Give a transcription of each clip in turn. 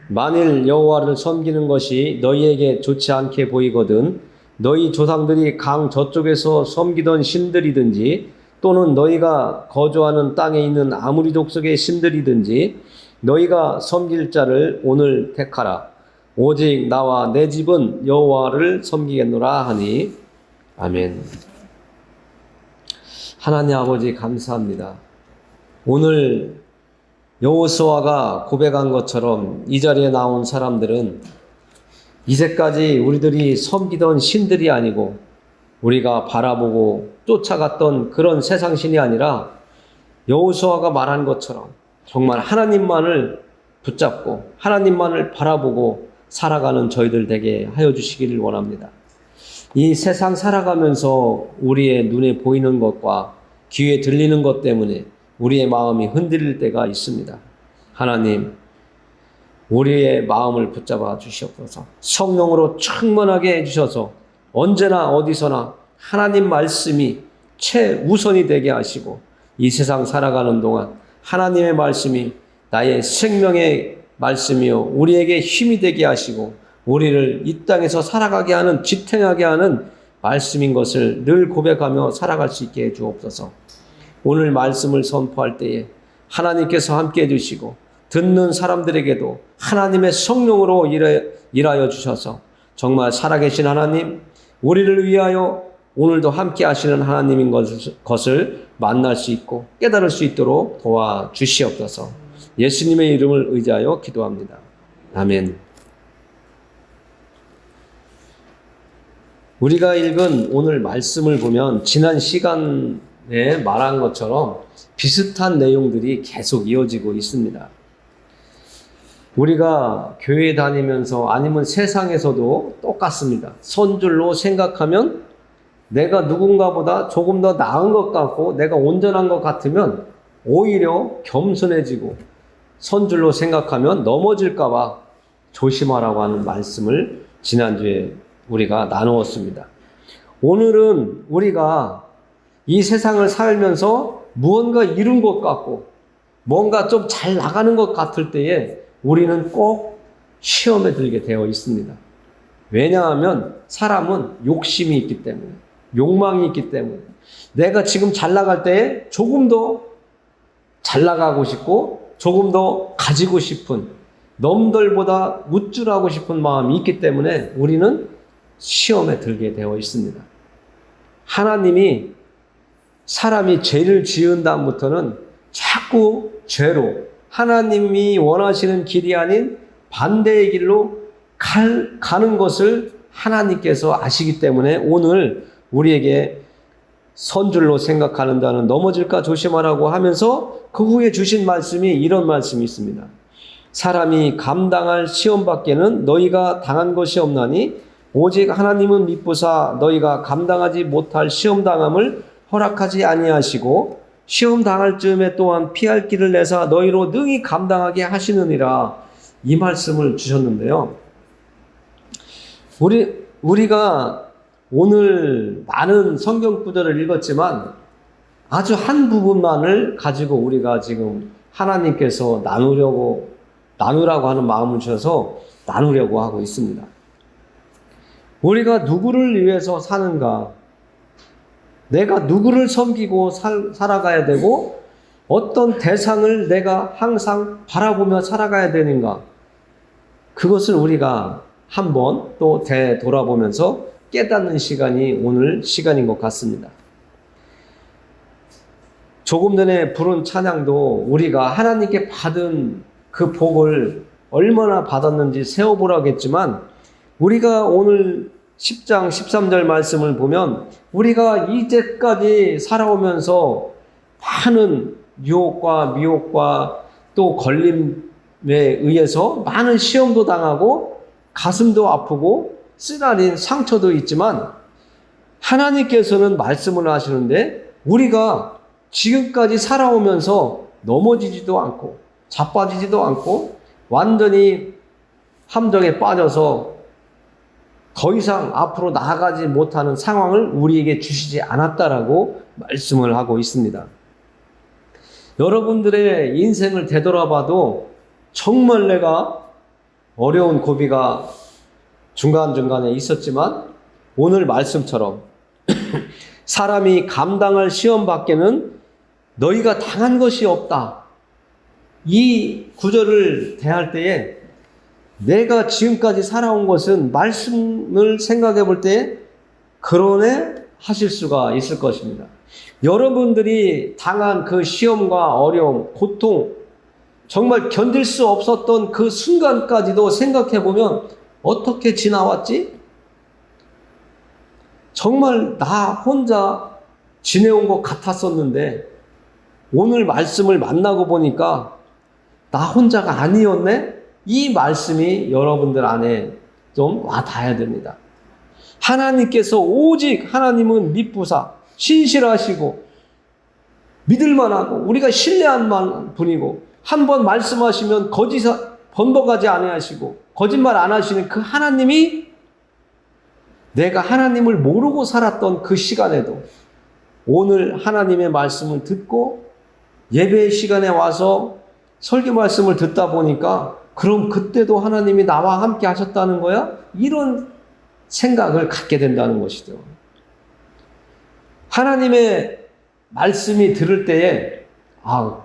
만일 여호와를 섬기는 것이 너희에게 좋지 않게 보이거든 너희 조상들이 강 저쪽에서 섬기던 신들이든지 또는 너희가 거주하는 땅에 있는 아무리 족속의 신들이든지 너희가 섬길 자를 오늘 택하라. 오직 나와 내 집은 여호와를 섬기겠노라 하니. 아멘. 하나님 아버지 감사합니다. 오늘 여호수아가 고백한 것처럼 이 자리에 나온 사람들은 이제까지 우리들이 섬기던 신들이 아니고 우리가 바라보고 쫓아갔던 그런 세상신이 아니라 여호수아가 말한 것처럼 정말 하나님만을 붙잡고 하나님만을 바라보고 살아가는 저희들 되게 하여 주시기를 원합니다. 이 세상 살아가면서 우리의 눈에 보이는 것과 귀에 들리는 것 때문에 우리의 마음이 흔들릴 때가 있습니다. 하나님, 우리의 마음을 붙잡아 주시옵소서. 성령으로 충만하게 해주셔서 언제나 어디서나 하나님 말씀이 최우선이 되게 하시고 이 세상 살아가는 동안 하나님의 말씀이 나의 생명의 말씀이요 우리에게 힘이 되게 하시고 우리를 이 땅에서 살아가게 하는 지탱하게 하는 말씀인 것을 늘 고백하며 살아갈 수 있게 해주옵소서. 오늘 말씀을 선포할 때에 하나님께서 함께 해주시고 듣는 사람들에게도 하나님의 성령으로 일하여 주셔서 정말 살아계신 하나님, 우리를 위하여 오늘도 함께 하시는 하나님인 것을 만날 수 있고 깨달을 수 있도록 도와주시옵소서. 예수님의 이름을 의지하여 기도합니다. 아멘. 우리가 읽은 오늘 말씀을 보면 지난 시간에 말한 것처럼 비슷한 내용들이 계속 이어지고 있습니다. 우리가 교회 다니면서 아니면 세상에서도 똑같습니다. 선줄로 생각하면 내가 누군가보다 조금 더 나은 것 같고 내가 온전한 것 같으면 오히려 겸손해지고 선줄로 생각하면 넘어질까 봐 조심하라고 하는 말씀을 지난주에 우리가 나누었습니다. 오늘은 우리가 이 세상을 살면서 무언가 이룬 것 같고 뭔가 좀 잘 나가는 것 같을 때에 우리는 꼭 시험에 들게 되어 있습니다. 왜냐하면 사람은 욕심이 있기 때문에, 욕망이 있기 때문에 내가 지금 잘 나갈 때에 조금 더 잘 나가고 싶고 조금 더 가지고 싶은, 남들보다 우쭐하고 싶은 마음이 있기 때문에 우리는 시험에 들게 되어 있습니다. 하나님이 사람이 죄를 지은 다음부터는 자꾸 죄로 하나님이 원하시는 길이 아닌 반대의 길로 가는 것을 하나님께서 아시기 때문에 오늘 우리에게 선줄로 생각하는 자는 넘어질까 조심하라고 하면서 그 후에 주신 말씀이 이런 말씀이 있습니다. 사람이 감당할 시험 밖에는 너희가 당한 것이 없나니 오직 하나님은 미쁘사 너희가 감당하지 못할 시험 당함을 허락하지 아니하시고 시험 당할 즈음에 또한 피할 길을 내사 너희로 능히 감당하게 하시느니라. 이 말씀을 주셨는데요. 우리가 오늘 많은 성경 구절을 읽었지만 아주 한 부분만을 가지고 우리가 지금 하나님께서 나누라고 하는 마음을 주셔서 나누려고 하고 있습니다. 우리가 누구를 위해서 사는가? 내가 누구를 섬기고 살아가야 되고 어떤 대상을 내가 항상 바라보며 살아가야 되는가? 그것을 우리가 한번 또 되돌아보면서 깨닫는 시간이 오늘 시간인 것 같습니다. 조금 전에 부른 찬양도 우리가 하나님께 받은 그 복을 얼마나 받았는지 세어보라고 했지만 우리가 오늘 10장 13절 말씀을 보면 우리가 이제까지 살아오면서 많은 유혹과 미혹과 또 걸림에 의해서 많은 시험도 당하고 가슴도 아프고 쓰라린 상처도 있지만 하나님께서는 말씀을 하시는데 우리가 지금까지 살아오면서 넘어지지도 않고 자빠지지도 않고 완전히 함정에 빠져서 더 이상 앞으로 나아가지 못하는 상황을 우리에게 주시지 않았다라고 말씀을 하고 있습니다. 여러분들의 인생을 되돌아봐도 정말 내가 어려운 고비가 중간중간에 있었지만 오늘 말씀처럼 사람이 감당할 시험 밖에는 너희가 당한 것이 없다. 이 구절을 대할 때에 내가 지금까지 살아온 것은 말씀을 생각해 볼 때 그러네 하실 수가 있을 것입니다. 여러분들이 당한 그 시험과 어려움, 고통, 정말 견딜 수 없었던 그 순간까지도 생각해 보면 어떻게 지나왔지? 정말 나 혼자 지내온 것 같았었는데 오늘 말씀을 만나고 보니까 나 혼자가 아니었네? 이 말씀이 여러분들 안에 좀 와닿아야 됩니다. 하나님께서 오직 하나님은 미쁘사 신실하시고 믿을만하고 우리가 신뢰한 분이고 한번 말씀하시면 번복하지 아니하시고 거짓말 안 하시는 그 하나님이 내가 하나님을 모르고 살았던 그 시간에도 오늘 하나님의 말씀을 듣고 예배 시간에 와서 설교 말씀을 듣다 보니까 그럼 그때도 하나님이 나와 함께 하셨다는 거야? 이런 생각을 갖게 된다는 것이죠. 하나님의 말씀이 들을 때에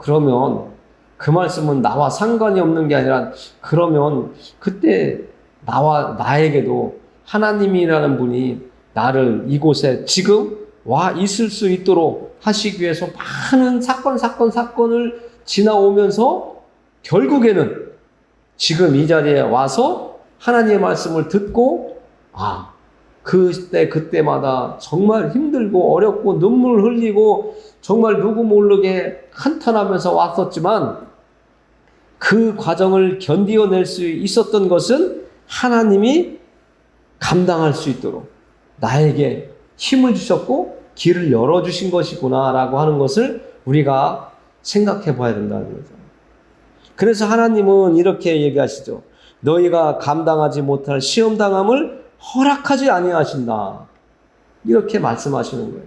그러면 그 말씀은 나와 상관이 없는 게 아니라 그러면 그때 나에게도 하나님이라는 분이 나를 이곳에 지금 와 있을 수 있도록 하시기 위해서 많은 사건을 지나오면서 결국에는 지금 이 자리에 와서 하나님의 말씀을 듣고 그때마다 정말 힘들고 어렵고 눈물 흘리고 정말 누구 모르게 한탄하면서 왔었지만 그 과정을 견디어낼 수 있었던 것은 하나님이 감당할 수 있도록 나에게 힘을 주셨고 길을 열어주신 것이구나라고 하는 것을 우리가 생각해 봐야 된다는 거죠. 그래서 하나님은 이렇게 얘기하시죠. 너희가 감당하지 못할 시험당함을 허락하지 아니하신다. 이렇게 말씀하시는 거예요.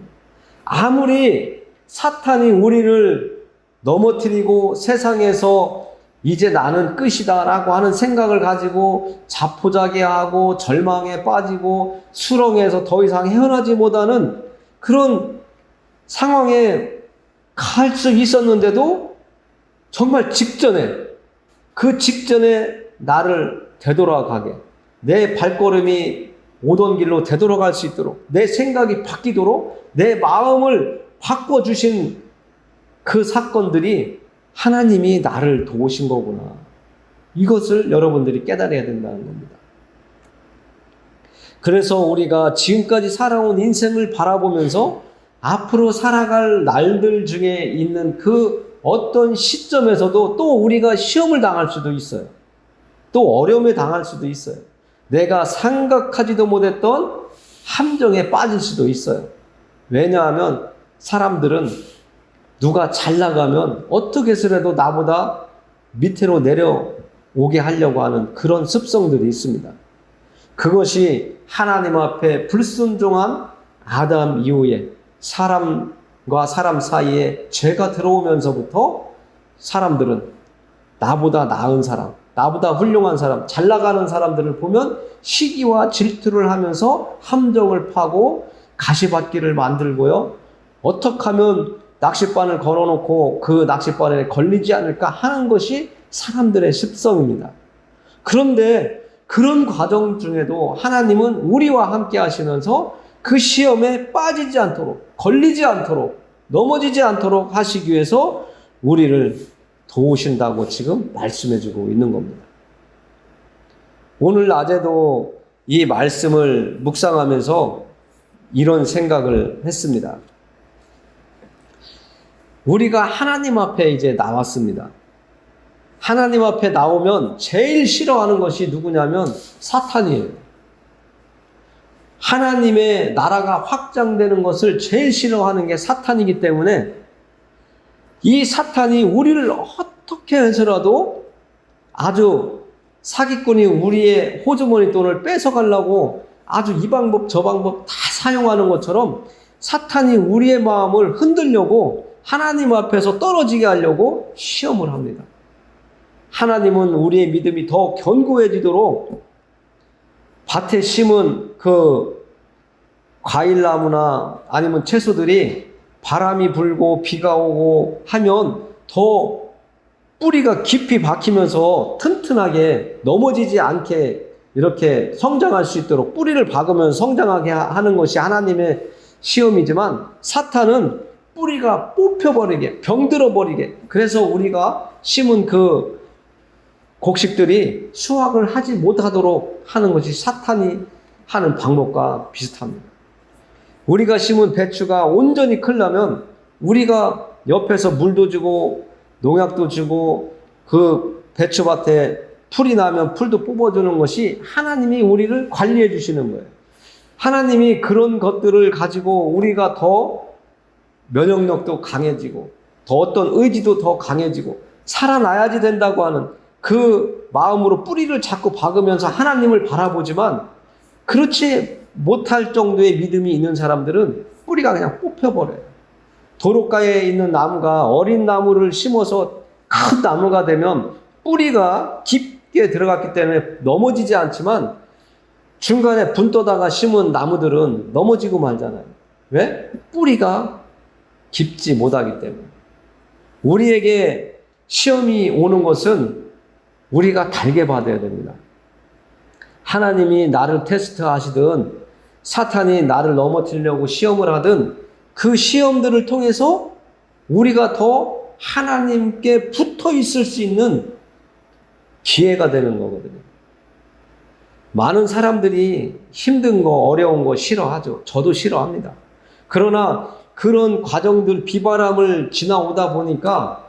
아무리 사탄이 우리를 넘어뜨리고 세상에서 이제 나는 끝이다라고 하는 생각을 가지고 자포자기하고 절망에 빠지고 수렁에서 더 이상 헤어나지 못하는 그런 상황에 갈 수 있었는데도 정말 그 직전에 나를 되돌아가게 내 발걸음이 오던 길로 되돌아갈 수 있도록 내 생각이 바뀌도록 내 마음을 바꿔주신 그 사건들이 하나님이 나를 도우신 거구나. 이것을 여러분들이 깨달아야 된다는 겁니다. 그래서 우리가 지금까지 살아온 인생을 바라보면서 앞으로 살아갈 날들 중에 있는 그 어떤 시점에서도 또 우리가 시험을 당할 수도 있어요. 또 어려움에 당할 수도 있어요. 내가 생각하지도 못했던 함정에 빠질 수도 있어요. 왜냐하면 사람들은 누가 잘 나가면 어떻게 해서라도 나보다 밑으로 내려오게 하려고 하는 그런 습성들이 있습니다. 그것이 하나님 앞에 불순종한 아담 이후에 사람과 사람 사이에 죄가 들어오면서부터 사람들은 나보다 나은 사람, 나보다 훌륭한 사람, 잘 나가는 사람들을 보면 시기와 질투를 하면서 함정을 파고 가시밭길을 만들고요. 어떻게 하면 낚싯바늘 걸어놓고 그 낚싯바늘에 걸리지 않을까 하는 것이 사람들의 습성입니다. 그런데 그런 과정 중에도 하나님은 우리와 함께 하시면서 그 시험에 빠지지 않도록, 걸리지 않도록, 넘어지지 않도록 하시기 위해서 우리를 도우신다고 지금 말씀해주고 있는 겁니다. 오늘 낮에도 이 말씀을 묵상하면서 이런 생각을 했습니다. 우리가 하나님 앞에 이제 나왔습니다. 하나님 앞에 나오면 제일 싫어하는 것이 누구냐면 사탄이에요. 하나님의 나라가 확장되는 것을 제일 싫어하는 게 사탄이기 때문에 이 사탄이 우리를 어떻게 해서라도 아주 사기꾼이 우리의 호주머니 돈을 뺏어가려고 아주 이 방법 저 방법 다 사용하는 것처럼 사탄이 우리의 마음을 흔들려고 하나님 앞에서 떨어지게 하려고 시험을 합니다. 하나님은 우리의 믿음이 더 견고해지도록 밭에 심은 그 과일나무나 아니면 채소들이 바람이 불고 비가 오고 하면 더 뿌리가 깊이 박히면서 튼튼하게 넘어지지 않게 이렇게 성장할 수 있도록 뿌리를 박으면서 성장하게 하는 것이 하나님의 시험이지만, 사탄은 뿌리가 뽑혀버리게, 병들어버리게, 그래서 우리가 심은 그 곡식들이 수확을 하지 못하도록 하는 것이 사탄이 하는 방법과 비슷합니다. 우리가 심은 배추가 온전히 크려면 우리가 옆에서 물도 주고 농약도 주고 그 배추밭에 풀이 나면 풀도 뽑아주는 것이 하나님이 우리를 관리해 주시는 거예요. 하나님이 그런 것들을 가지고 우리가 더 면역력도 강해지고 더 어떤 의지도 더 강해지고 살아나야지 된다고 하는 그 마음으로 뿌리를 자꾸 박으면서 하나님을 바라보지만, 그렇지 못할 정도의 믿음이 있는 사람들은 뿌리가 그냥 뽑혀버려요. 도로가에 있는 나무가 어린 나무를 심어서 큰 나무가 되면 뿌리가 깊게 들어갔기 때문에 넘어지지 않지만, 중간에 분 떠다가 심은 나무들은 넘어지고 말잖아요. 왜? 뿌리가 깊지 못하기 때문에. 우리에게 시험이 오는 것은 우리가 달게 받아야 됩니다. 하나님이 나를 테스트 하시든 사탄이 나를 넘어뜨리려고 시험을 하든 그 시험들을 통해서 우리가 더 하나님께 붙어 있을 수 있는 기회가 되는 거거든요. 많은 사람들이 힘든 거, 어려운 거 싫어하죠. 저도 싫어합니다. 그러나 그런 과정들, 비바람을 지나오다 보니까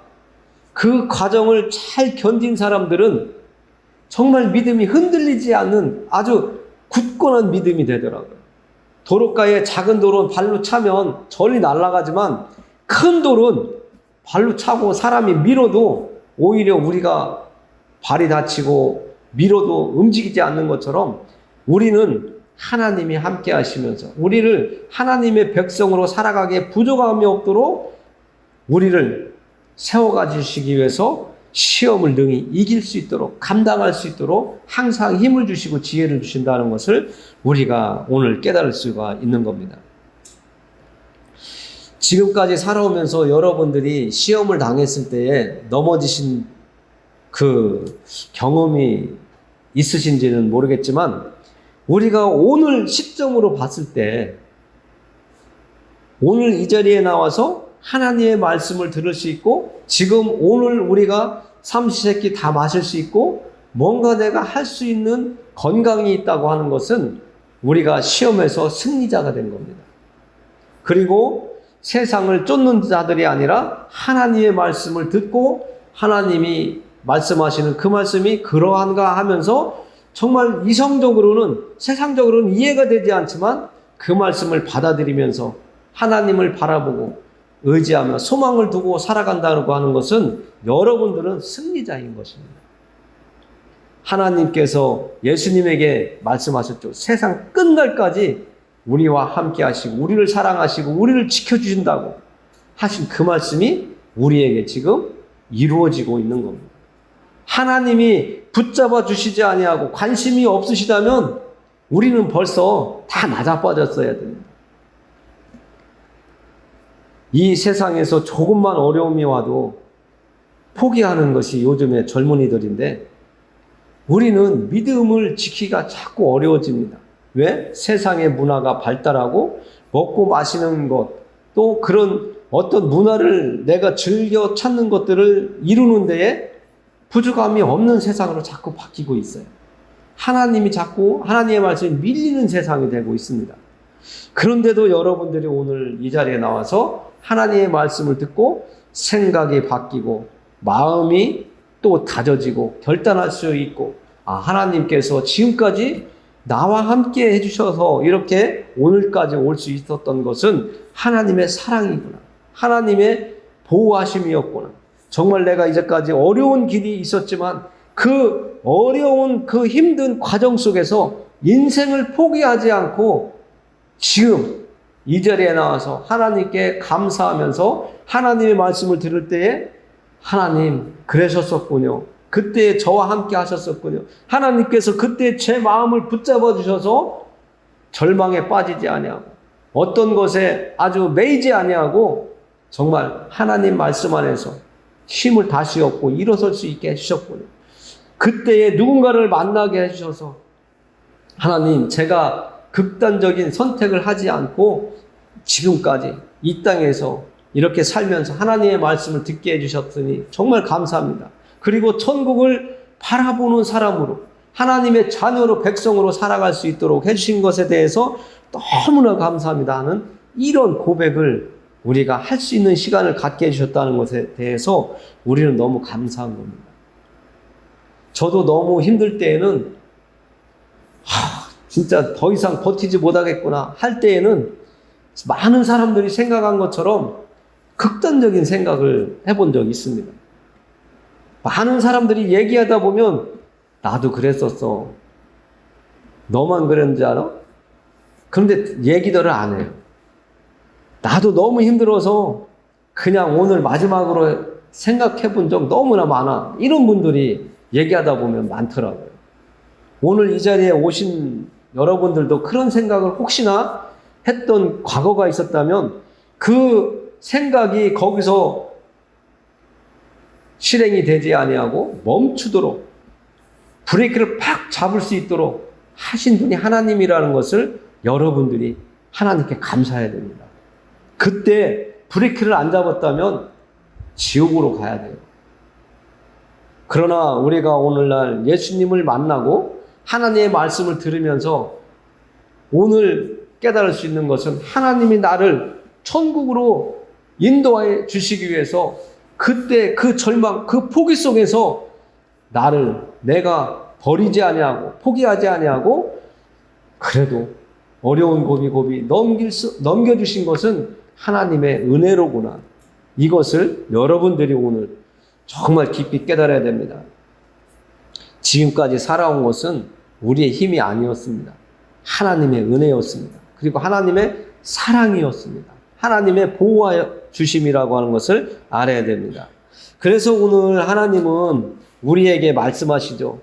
그 과정을 잘 견딘 사람들은 정말 믿음이 흔들리지 않는 아주 굳건한 믿음이 되더라고요. 도로가에 작은 돌은 발로 차면 저리 날아가지만 큰 돌은 발로 차고 사람이 밀어도 오히려 우리가 발이 다치고 밀어도 움직이지 않는 것처럼 우리는 하나님이 함께 하시면서 우리를 하나님의 백성으로 살아가기에 부족함이 없도록 우리를 세워가주시기 위해서 시험을 능히 이길 수 있도록, 감당할 수 있도록 항상 힘을 주시고 지혜를 주신다는 것을 우리가 오늘 깨달을 수가 있는 겁니다. 지금까지 살아오면서 여러분들이 시험을 당했을 때에 넘어지신 그 경험이 있으신지는 모르겠지만, 우리가 오늘 시점으로 봤을 때 오늘 이 자리에 나와서 하나님의 말씀을 들을 수 있고, 지금 오늘 우리가 삼시세끼 다 마실 수 있고 뭔가 내가 할 수 있는 건강이 있다고 하는 것은 우리가 시험에서 승리자가 된 겁니다. 그리고 세상을 쫓는 자들이 아니라 하나님의 말씀을 듣고 하나님이 말씀하시는 그 말씀이 그러한가 하면서 정말 이성적으로는, 세상적으로는 이해가 되지 않지만 그 말씀을 받아들이면서 하나님을 바라보고 의지하며 소망을 두고 살아간다고 하는 것은 여러분들은 승리자인 것입니다. 하나님께서 예수님에게 말씀하셨죠. 세상 끝날까지 우리와 함께 하시고 우리를 사랑하시고 우리를 지켜주신다고 하신 그 말씀이 우리에게 지금 이루어지고 있는 겁니다. 하나님이 붙잡아 주시지 아니하고 관심이 없으시다면 우리는 벌써 다 나자빠졌어야 됩니다. 이 세상에서 조금만 어려움이 와도 포기하는 것이 요즘의 젊은이들인데, 우리는 믿음을 지키기가 자꾸 어려워집니다. 왜? 세상의 문화가 발달하고 먹고 마시는 것, 또 그런 어떤 문화를 내가 즐겨 찾는 것들을 이루는 데에 부족함이 없는 세상으로 자꾸 바뀌고 있어요. 하나님이 자꾸 하나님의 말씀이 밀리는 세상이 되고 있습니다. 그런데도 여러분들이 오늘 이 자리에 나와서 하나님의 말씀을 듣고 생각이 바뀌고 마음이 또 다져지고 결단할 수 있고, 하나님께서 지금까지 나와 함께 해주셔서 이렇게 오늘까지 올 수 있었던 것은 하나님의 사랑이구나, 하나님의 보호하심이었구나. 정말 내가 이제까지 어려운 길이 있었지만 그 어려운 그 힘든 과정 속에서 인생을 포기하지 않고 지금 이 자리에 나와서 하나님께 감사하면서 하나님의 말씀을 들을 때에 하나님 그러셨었군요. 그때 저와 함께 하셨었군요. 하나님께서 그때 제 마음을 붙잡아 주셔서 절망에 빠지지 아니하고 어떤 것에 아주 매이지 아니하고 정말 하나님 말씀 안에서 힘을 다시 얻고 일어설 수 있게 해주셨군요. 그때에 누군가를 만나게 해주셔서 하나님 제가 극단적인 선택을 하지 않고 지금까지 이 땅에서 이렇게 살면서 하나님의 말씀을 듣게 해주셨으니 정말 감사합니다. 그리고 천국을 바라보는 사람으로 하나님의 자녀로 백성으로 살아갈 수 있도록 해주신 것에 대해서 너무나 감사합니다 하는 이런 고백을 우리가 할 수 있는 시간을 갖게 해주셨다는 것에 대해서 우리는 너무 감사한 겁니다. 저도 너무 힘들 때에는 진짜 더 이상 버티지 못하겠구나 할 때에는 많은 사람들이 생각한 것처럼 극단적인 생각을 해본 적이 있습니다. 많은 사람들이 얘기하다 보면 나도 그랬었어. 너만 그랬는지 알아? 그런데 얘기들을 안 해요. 나도 너무 힘들어서 그냥 오늘 마지막으로 생각해 본 적 너무나 많아. 이런 분들이 얘기하다 보면 많더라고요. 오늘 이 자리에 오신 여러분들도 그런 생각을 혹시나 했던 과거가 있었다면 그 생각이 거기서 실행이 되지 아니하고 멈추도록 브레이크를 팍 잡을 수 있도록 하신 분이 하나님이라는 것을 여러분들이 하나님께 감사해야 됩니다. 그때 브레이크를 안 잡았다면 지옥으로 가야 돼요. 그러나 우리가 오늘날 예수님을 만나고 하나님의 말씀을 들으면서 오늘 깨달을 수 있는 것은 하나님이 나를 천국으로 인도해 주시기 위해서 그때 그 절망, 그 포기 속에서 나를 내가 버리지 아니하고 포기하지 아니하고 그래도 어려운 고비 넘겨주신 것은 하나님의 은혜로구나. 이것을 여러분들이 오늘 정말 깊이 깨달아야 됩니다. 지금까지 살아온 것은 우리의 힘이 아니었습니다. 하나님의 은혜였습니다. 그리고 하나님의 사랑이었습니다. 하나님의 보호하여 주심이라고 하는 것을 알아야 됩니다. 그래서 오늘 하나님은 우리에게 말씀하시죠.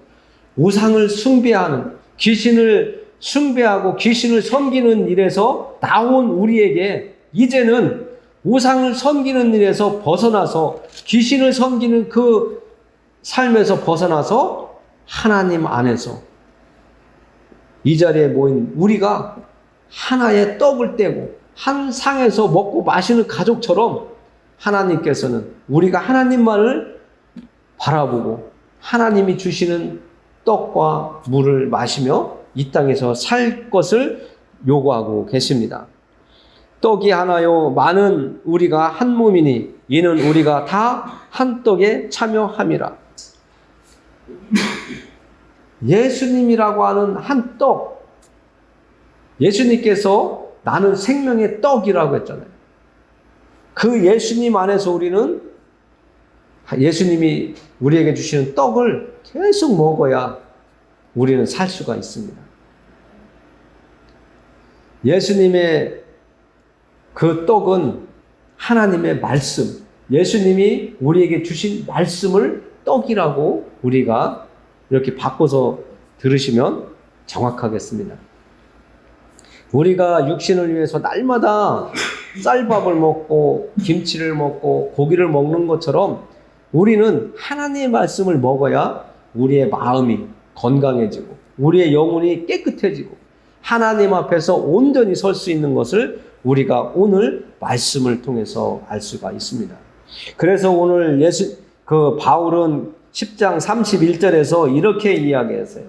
우상을 숭배하는, 귀신을 숭배하고 귀신을 섬기는 일에서 나온 우리에게 이제는 우상을 섬기는 일에서 벗어나서 귀신을 섬기는 그 삶에서 벗어나서 하나님 안에서 이 자리에 모인 우리가 하나의 떡을 떼고 한 상에서 먹고 마시는 가족처럼 하나님께서는 우리가 하나님만을 바라보고 하나님이 주시는 떡과 물을 마시며 이 땅에서 살 것을 요구하고 계십니다. 떡이 하나요 많은 우리가 한 몸이니 이는 우리가 다 한 떡에 참여함이라. 예수님이라고 하는 한 떡, 예수님께서 나는 생명의 떡이라고 했잖아요. 그 예수님 안에서 우리는 예수님이 우리에게 주시는 떡을 계속 먹어야 우리는 살 수가 있습니다. 예수님의 그 떡은 하나님의 말씀, 예수님이 우리에게 주신 말씀을 떡이라고 우리가 이렇게 바꿔서 들으시면 정확하겠습니다. 우리가 육신을 위해서 날마다 쌀밥을 먹고 김치를 먹고 고기를 먹는 것처럼 우리는 하나님의 말씀을 먹어야 우리의 마음이 건강해지고 우리의 영혼이 깨끗해지고 하나님 앞에서 온전히 설 수 있는 것을 우리가 오늘 말씀을 통해서 알 수가 있습니다. 그래서 오늘 바울은 10장 31절에서 이렇게 이야기했어요.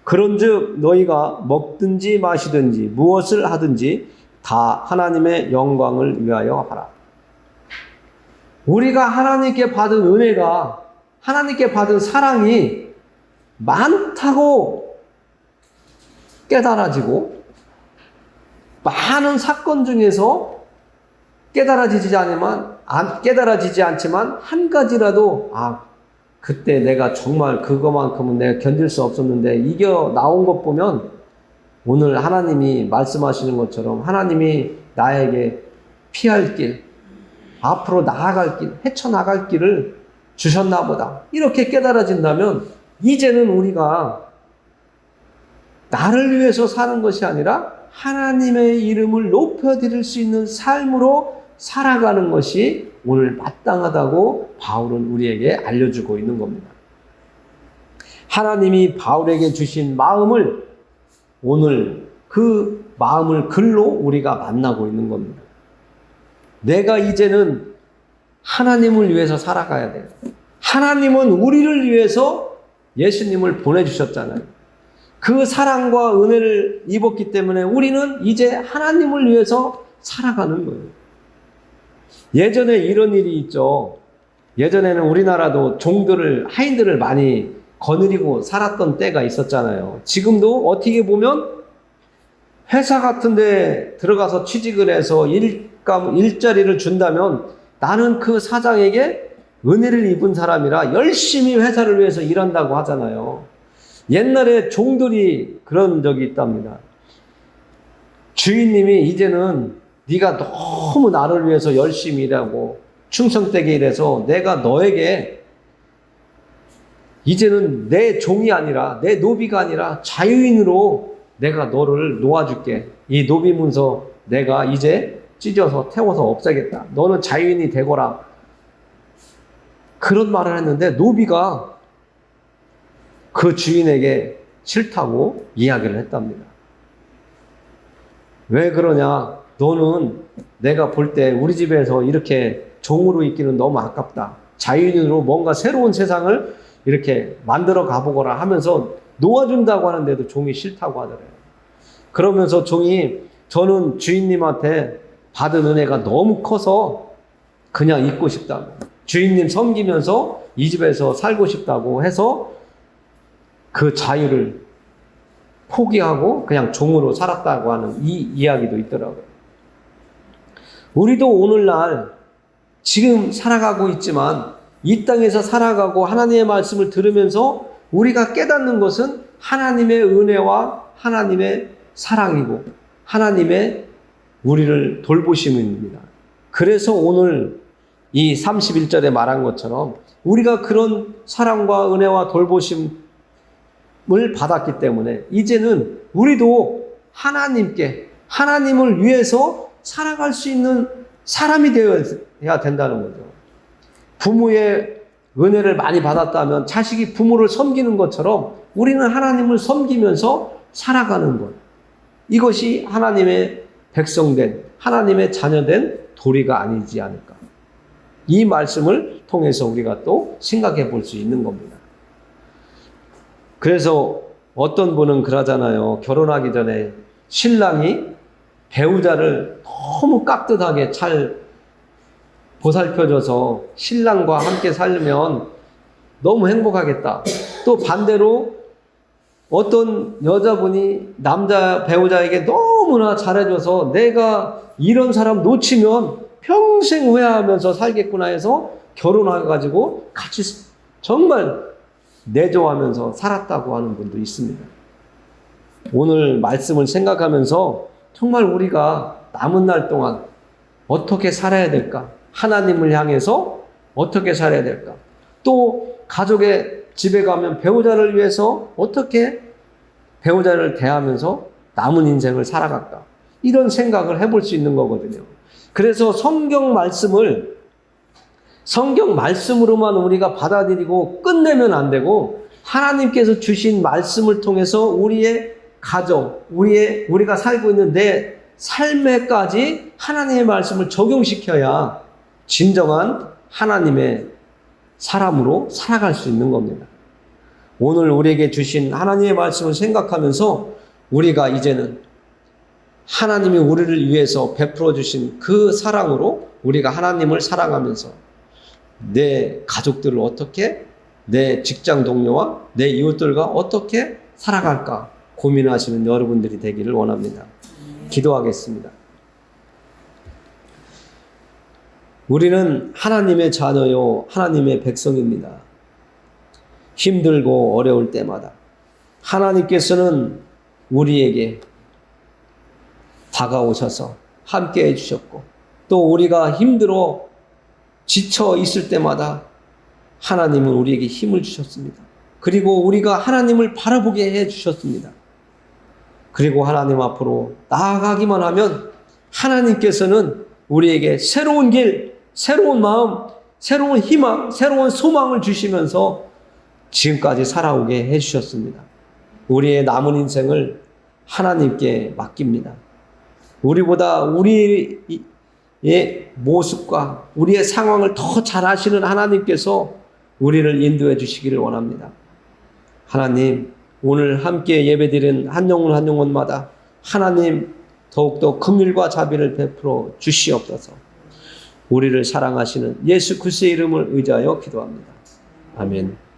그런즉 너희가 먹든지 마시든지 무엇을 하든지 다 하나님의 영광을 위하여 하라. 우리가 하나님께 받은 은혜가, 하나님께 받은 사랑이 많다고 깨달아지고 많은 사건 중에서 깨달아지지 않지만 한 가지라도 그때 내가 정말 그거만큼은 내가 견딜 수 없었는데 이겨 나온 것 보면 오늘 하나님이 말씀하시는 것처럼 하나님이 나에게 피할 길, 앞으로 나아갈 길, 헤쳐나갈 길을 주셨나 보다. 이렇게 깨달아진다면 이제는 우리가 나를 위해서 사는 것이 아니라 하나님의 이름을 높여드릴 수 있는 삶으로 살아가는 것이 오늘 마땅하다고 바울은 우리에게 알려주고 있는 겁니다. 하나님이 바울에게 주신 마음을 오늘 그 마음을 글로 우리가 만나고 있는 겁니다. 내가 이제는 하나님을 위해서 살아가야 돼요. 하나님은 우리를 위해서 예수님을 보내주셨잖아요. 그 사랑과 은혜를 입었기 때문에 우리는 이제 하나님을 위해서 살아가는 거예요. 예전에 이런 일이 있죠. 예전에는 우리나라도 종들을, 하인들을 많이 거느리고 살았던 때가 있었잖아요. 지금도 어떻게 보면 회사 같은 데 들어가서 취직을 해서 일자리를 준다면 나는 그 사장에게 은혜를 입은 사람이라 열심히 회사를 위해서 일한다고 하잖아요. 옛날에 종들이 그런 적이 있답니다. 주인님이 이제는 네가 너무 나를 위해서 열심히 일하고 충성되게 일해서 내가 너에게 이제는 내 종이 아니라 내 노비가 아니라 자유인으로 내가 너를 놓아줄게. 이 노비 문서 내가 이제 찢어서 태워서 없애겠다. 너는 자유인이 되거라. 그런 말을 했는데 노비가 그 주인에게 싫다고 이야기를 했답니다. 왜 그러냐? 너는 내가 볼 때 우리 집에서 이렇게 종으로 있기는 너무 아깝다. 자유인으로 뭔가 새로운 세상을 이렇게 만들어 가보거라 하면서 놓아준다고 하는데도 종이 싫다고 하더래요. 그러면서 종이 저는 주인님한테 받은 은혜가 너무 커서 그냥 있고 싶다고. 주인님 섬기면서 이 집에서 살고 싶다고 해서 그 자유를 포기하고 그냥 종으로 살았다고 하는 이 이야기도 있더라고요. 우리도 오늘날 지금 살아가고 있지만 이 땅에서 살아가고 하나님의 말씀을 들으면서 우리가 깨닫는 것은 하나님의 은혜와 하나님의 사랑이고 하나님의 우리를 돌보심입니다. 그래서 오늘 이 31절에 말한 것처럼 우리가 그런 사랑과 은혜와 돌보심을 받았기 때문에 이제는 우리도 하나님께, 하나님을 위해서 살아갈 수 있는 사람이 되어야 된다는 거죠. 부모의 은혜를 많이 받았다면 자식이 부모를 섬기는 것처럼 우리는 하나님을 섬기면서 살아가는 것. 이것이 하나님의 백성된, 하나님의 자녀된 도리가 아니지 않을까. 이 말씀을 통해서 우리가 또 생각해 볼 수 있는 겁니다. 그래서 어떤 분은 그러잖아요. 결혼하기 전에 신랑이 배우자를 너무 깍듯하게 잘 보살펴줘서 신랑과 함께 살면 너무 행복하겠다. 또 반대로 어떤 여자분이 남자 배우자에게 너무나 잘해줘서 내가 이런 사람 놓치면 평생 후회하면서 살겠구나 해서 결혼해가지고 같이 정말 내조하면서 살았다고 하는 분도 있습니다. 오늘 말씀을 생각하면서 정말 우리가 남은 날 동안 어떻게 살아야 될까? 하나님을 향해서 어떻게 살아야 될까? 또 가족의 집에 가면 배우자를 위해서 어떻게 배우자를 대하면서 남은 인생을 살아갈까? 이런 생각을 해볼 수 있는 거거든요. 그래서 성경 말씀으로만 우리가 받아들이고 끝내면 안 되고 하나님께서 주신 말씀을 통해서 우리의 가정, 우리가 살고 있는 내 삶에까지 하나님의 말씀을 적용시켜야 진정한 하나님의 사람으로 살아갈 수 있는 겁니다. 오늘 우리에게 주신 하나님의 말씀을 생각하면서 우리가 이제는 하나님이 우리를 위해서 베풀어 주신 그 사랑으로 우리가 하나님을 사랑하면서 내 가족들을 어떻게, 내 직장 동료와 내 이웃들과 어떻게 살아갈까 고민하시는 여러분들이 되기를 원합니다. 기도하겠습니다. 우리는 하나님의 자녀요, 하나님의 백성입니다. 힘들고 어려울 때마다 하나님께서는 우리에게 다가오셔서 함께 해주셨고, 또 우리가 힘들어 지쳐 있을 때마다 하나님은 우리에게 힘을 주셨습니다. 그리고 우리가 하나님을 바라보게 해주셨습니다. 그리고 하나님 앞으로 나아가기만 하면 하나님께서는 우리에게 새로운 길, 새로운 마음, 새로운 희망, 새로운 소망을 주시면서 지금까지 살아오게 해주셨습니다. 우리의 남은 인생을 하나님께 맡깁니다. 우리보다 우리의 모습과 우리의 상황을 더 잘 아시는 하나님께서 우리를 인도해 주시기를 원합니다. 하나님, 오늘 함께 예배드린 한 영혼 한 영혼마다 하나님 더욱더 긍휼과 자비를 베풀어 주시옵소서. 우리를 사랑하시는 예수 그리스도의 이름을 의지하여 기도합니다. 아멘.